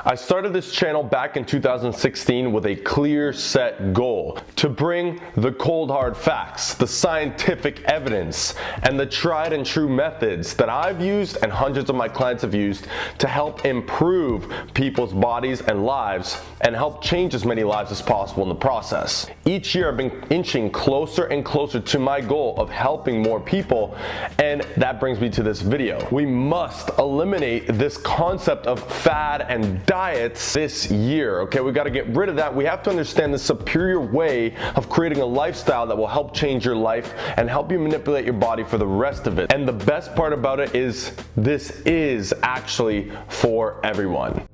I started this channel back in 2016 with a clear set goal to bring the cold hard facts, the scientific evidence, and the tried and true methods that I've used and hundreds of my clients have used to help improve people's bodies and lives and help change as many lives as possible in the process. Each year I've been inching closer and closer to my goal of helping more people, and that brings me to this video. We must eliminate this concept of fad and diets this year, okay? We gotta get rid of that. We have to understand the superior way of creating a lifestyle that will help change your life and help you manipulate your body for the rest of it. And the best part about it is this is actually for everyone.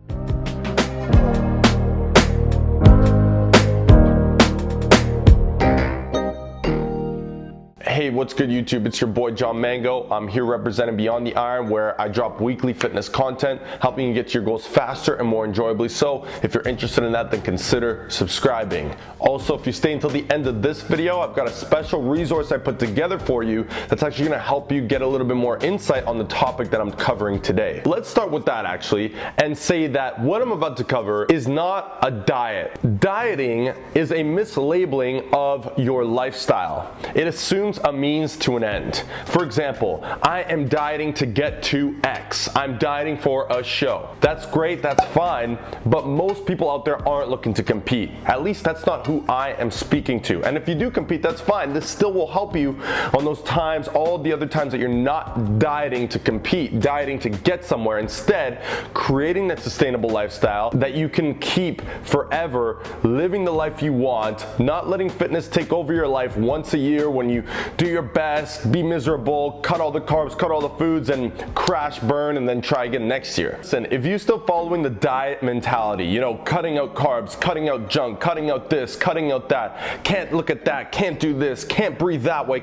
Hey, what's good YouTube? It's your boy John Mango. I'm here representing Beyond the Iron, where I drop weekly fitness content, helping you get to your goals faster and more enjoyably. So if you're interested in that, then consider subscribing. Also, if you stay until the end of this video, I've got a special resource I put together for you that's actually gonna help you get a little bit more insight on the topic that I'm covering today. Let's start with that actually, and say that what I'm about to cover is not a diet. Dieting is a mislabeling of your lifestyle. It assumes a means to an end. For example, I am dieting to get to X. I'm dieting for a show. That's great, that's fine, but most people out there aren't looking to compete. At least that's not who I am speaking to. And if you do compete, that's fine. This still will help you on those times, all the other times that you're not dieting to compete, dieting to get somewhere. Instead, creating that sustainable lifestyle that you can keep forever, living the life you want, not letting fitness take over your life once a year when you do your best, be miserable, cut all the carbs, cut all the foods, and crash burn and then try again next year. Listen, if you're still following the diet mentality, you know, cutting out carbs, cutting out junk, cutting out this, cutting out that, can't look at that, can't do this, can't breathe that way,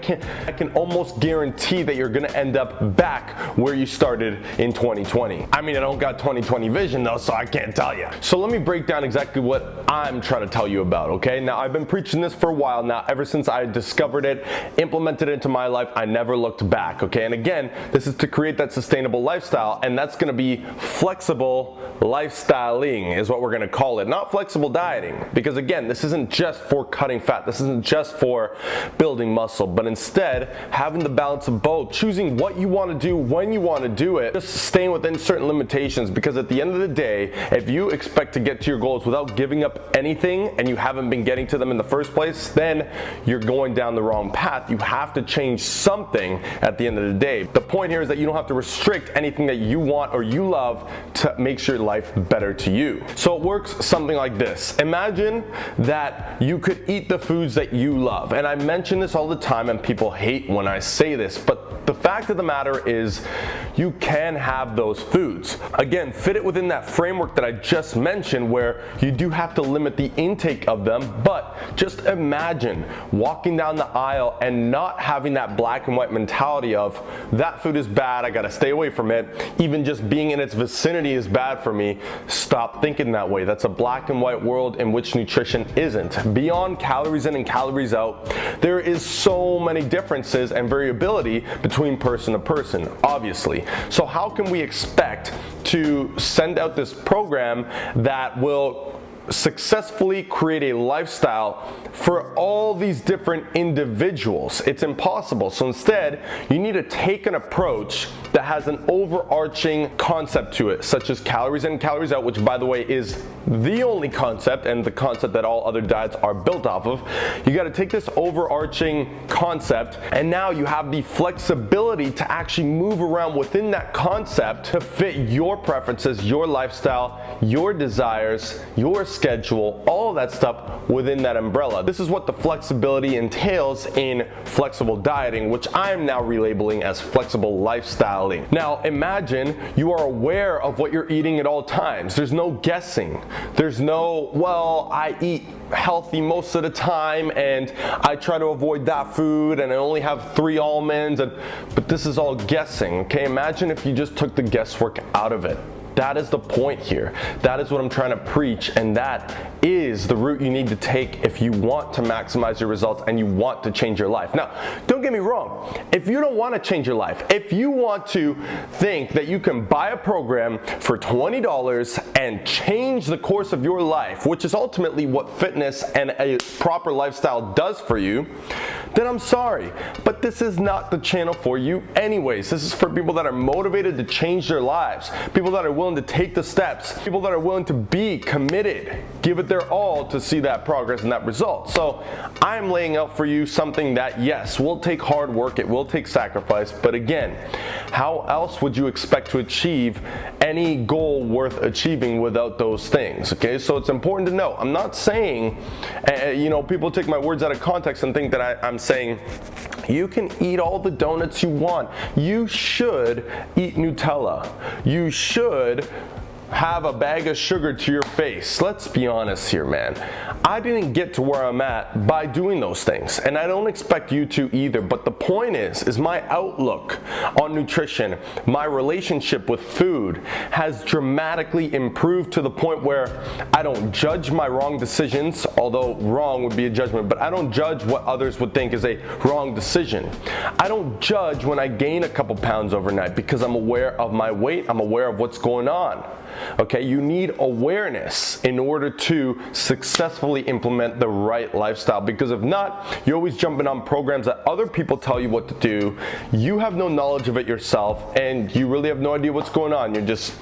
I can almost guarantee that you're gonna end up back where you started in 2020. I mean, I don't got 2020 vision though, so I can't tell you. So let me break down exactly what I'm trying to tell you about, okay? Now, I've been preaching this for a while now, ever since I discovered it, implemented it into my life, I never looked back, okay? And again, this is to create that sustainable lifestyle, and that's gonna be flexible lifestyling is what we're gonna call it, not flexible dieting, because again, this isn't just for cutting fat, this isn't just for building muscle, but instead having the balance of both, choosing what you wanna do, when you wanna do it, just staying within certain limitations, because at the end of the day, if you expect to get to your goals without giving up anything, and you haven't been getting to them in the first place, then you're going down the wrong path. You have to change something at the end of the day. The point here is that you don't have to restrict anything that you want or you love to make your life better to you. So it works something like this. Imagine that you could eat the foods that you love. And I mention this all the time and people hate when I say this, but the fact of the matter is you can have those foods. Again, fit it within that framework that I just mentioned where you do have to limit the intake of them, but just imagine walking down the aisle and not having that black and white mentality of that food is bad, I gotta stay away from it, even just being in its vicinity is bad for me. Stop thinking that way. That's a black and white world in which nutrition isn't. Beyond calories in and calories out, there is so many differences and variability between person to person, obviously. So how can we expect to send out this program that will successfully create a lifestyle for all these different individuals? It's impossible. So instead, you need to take an approach that has an overarching concept to it, such as calories in, calories out, which by the way is the only concept and the concept that all other diets are built off of. You got to take this overarching concept, and now you have the flexibility to actually move around within that concept to fit your preferences, your lifestyle, your desires, your schedule, all of that stuff within that umbrella. This is what the flexibility entails in flexible dieting, which I'm now relabeling as flexible lifestyling. Now imagine you are aware of what you're eating at all times. There's no guessing. There's no, well, I eat healthy most of the time and I try to avoid that food and I only have 3 almonds, but this is all guessing, okay? Imagine if you just took the guesswork out of it. That is the point here. That is what I'm trying to preach, and that is the route you need to take if you want to maximize your results and you want to change your life. Now, don't get me wrong. If you don't want to change your life, if you want to think that you can buy a program for $20 and change the course of your life, which is ultimately what fitness and a proper lifestyle does for you, then I'm sorry, but this is not the channel for you anyways. This is for people that are motivated to change their lives, people that are willing to take the steps, people that are willing to be committed, give it their all to see that progress and that result. So I'm laying out for you something that, yes, will take hard work, it will take sacrifice, but again, how else would you expect to achieve any goal worth achieving without those things? Okay, so it's important to know, I'm not saying, people take my words out of context and think that I'm saying you can eat all the donuts you want. You should eat Nutella. You should have a bag of sugar to your face. Let's be honest here, man. I didn't get to where I'm at by doing those things, and I don't expect you to either. But the point is my outlook on nutrition, my relationship with food has dramatically improved to the point where I don't judge my wrong decisions, although wrong would be a judgment, but I don't judge what others would think is a wrong decision. I don't judge when I gain a couple pounds overnight because I'm aware of my weight, I'm aware of what's going on. Okay, you need awareness in order to successfully implement the right lifestyle, because if not, you're always jumping on programs that other people tell you what to do. You have no knowledge of it yourself, and you really have no idea what's going on. You're just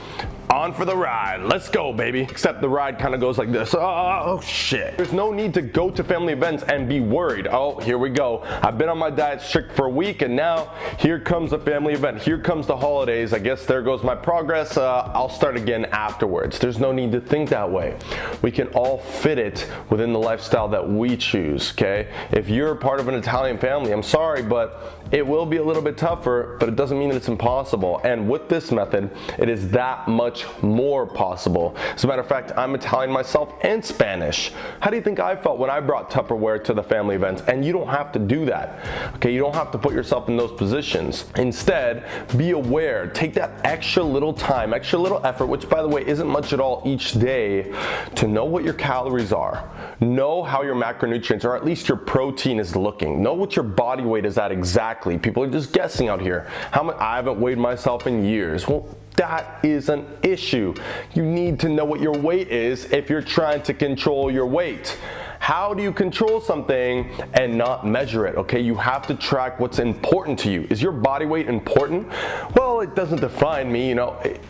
on for the ride. Let's go, baby. Except the ride kind of goes like this. Oh, shit. There's no need to go to family events and be worried. Oh, here we go. I've been on my diet strict for a week, and now here comes a family event. Here comes the holidays. I guess there goes my progress. I'll start again afterwards. There's no need to think that way. We can all fit it within the lifestyle that we choose, okay? If you're part of an Italian family, I'm sorry, but it will be a little bit tougher, but it doesn't mean that it's impossible. And with this method, it is that much more possible. As a matter of fact, I'm Italian myself and Spanish. How do you think I felt when I brought Tupperware to the family events? And you don't have to do that. Okay, you don't have to put yourself in those positions. Instead, be aware. Take that extra little time, extra little effort, which by the way isn't much at all each day, to know what your calories are. Know how your macronutrients, or at least your protein, is looking. Know what your body weight is at exactly. People are just guessing out here. How much? I haven't weighed myself in years. Well, that is an issue. You need to know what your weight is if you're trying to control your weight. How do you control something and not measure it? Okay, you have to track what's important to you. Is your body weight important? Well, it doesn't define me,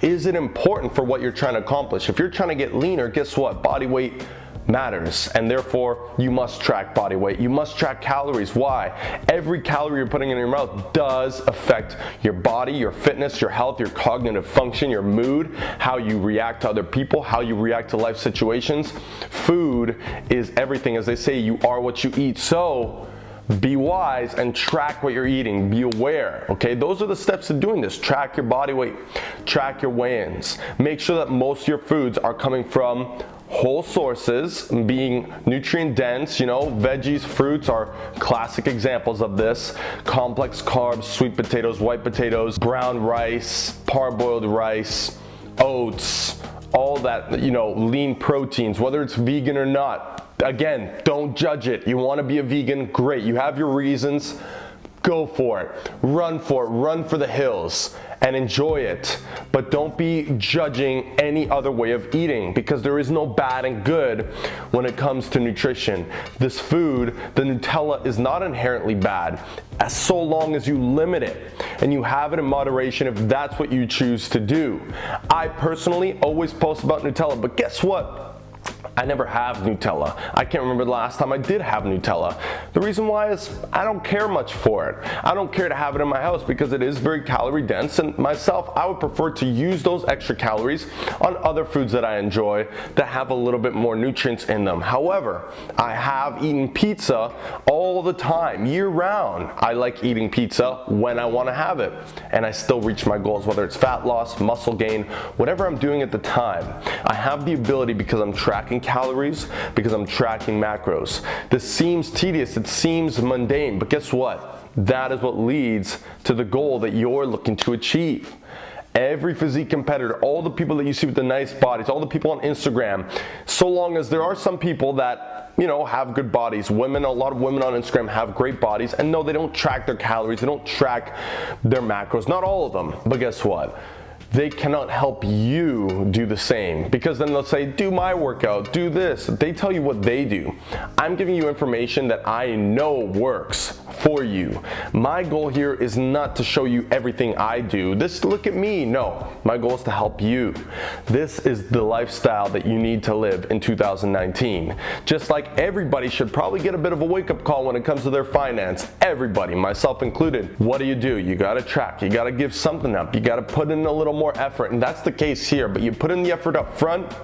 Is it important for what you're trying to accomplish? If you're trying to get leaner, guess what? Body weight matters, and therefore you must track body weight. You must track calories. Why? Every calorie you're putting in your mouth does affect your body, your fitness, your health, your cognitive function, your mood, how you react to other people, how you react to life situations. Food is everything. As they say, you are what you eat. So be wise and track what you're eating. Be aware, okay? Those are the steps to doing this. Track your body weight, track your weigh-ins. Make sure that most of your foods are coming from whole sources, being nutrient dense. Veggies, fruits are classic examples of this. Complex carbs, sweet potatoes, white potatoes, brown rice, parboiled rice, oats, all that, lean proteins, whether it's vegan or not. Again, don't judge it. You want to be a vegan, great. You have your reasons. Go for it, run for the hills and enjoy it. But don't be judging any other way of eating, because there is no bad and good when it comes to nutrition. This food, the Nutella, is not inherently bad as so long as you limit it and you have it in moderation, if that's what you choose to do. I personally always post about Nutella, but guess what? I never have Nutella. I can't remember the last time I did have Nutella. The reason why is I don't care much for it. I don't care to have it in my house because it is very calorie dense, and myself, I would prefer to use those extra calories on other foods that I enjoy that have a little bit more nutrients in them. However, I have eaten pizza all the time, year round. I like eating pizza when I want to have it, and I still reach my goals, whether it's fat loss, muscle gain, whatever I'm doing at the time. I have the ability because I'm tracking calories, because I'm tracking macros. This seems tedious, it seems mundane, but guess what? That is what leads to the goal that you're looking to achieve. every physique competitor, all the people that you see with the nice bodies, all the people on Instagram, so long as there are some people that, you know, have good bodies. Women, a lot of women on Instagram have great bodies, and no, they don't track their calories, they don't track their macros, not all of them. But guess what? They cannot help you do the same, because then they'll say, do my workout, do this. They tell you what they do. I'm giving you information that I know works for you. My goal here is not to show you everything I do. Look at me. No, my goal is to help you. This is the lifestyle that you need to live in 2019. Just like everybody should probably get a bit of a wake-up call when it comes to their finance. Everybody, myself included. What do? You gotta track, you gotta give something up, you gotta put in a little more effort, and that's the case here. But you put in the effort up front,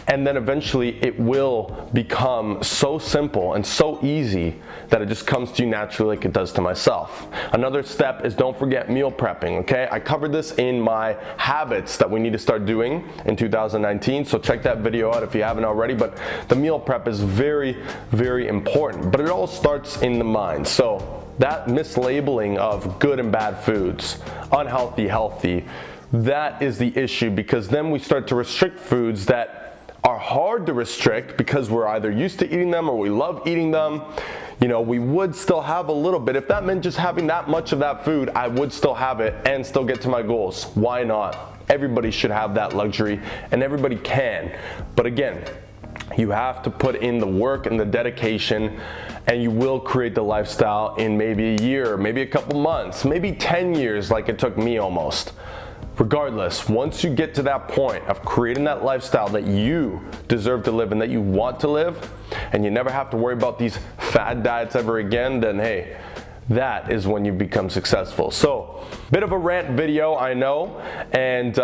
and then eventually it will become so simple and so easy that it just comes to you naturally, like it does to myself. Another step is, don't forget meal prepping, okay? I covered this in my habits that we need to start doing in 2019, so check that video out if you haven't already. But the meal prep is very, very important, but it all starts in the mind. So that mislabeling of good and bad foods, unhealthy, healthy, that is the issue, because then we start to restrict foods that are hard to restrict because we're either used to eating them or we love eating them. You know, we would still have a little bit. If that meant just having that much of that food, I would still have it and still get to my goals. Why not? Everybody should have that luxury, and everybody can. But again, you have to put in the work and the dedication, and you will create the lifestyle in maybe a year, maybe a couple months, maybe 10 years, like it took me almost. Regardless, once you get to that point of creating that lifestyle that you deserve to live and that you want to live, and you never have to worry about these fad diets ever again, then hey, that is when you become successful. So, bit of a rant video, I know, and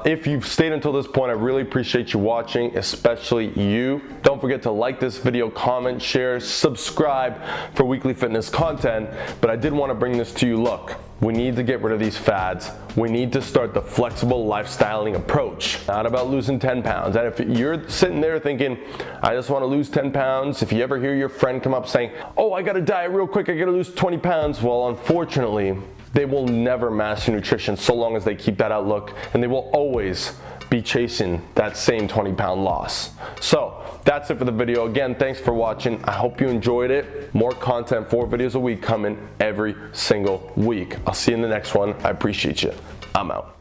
if you've stayed until this point, I really appreciate you watching, especially you. Don't forget to like this video, comment, share, subscribe for weekly fitness content. But I did want to bring this to you. Look, we need to get rid of these fads. We need to start the flexible lifestyling approach. Not about losing 10 pounds. And if you're sitting there thinking, I just want to lose 10 pounds, if you ever hear your friend come up saying, oh, I got to diet real quick, I got to lose 20 pounds, well, unfortunately, they will never master nutrition so long as they keep that outlook, and they will always be chasing that same 20-pound loss. So that's it for the video. Again, thanks for watching. I hope you enjoyed it. More content, 4 videos a week coming every single week. I'll see you in the next one. I appreciate you. I'm out.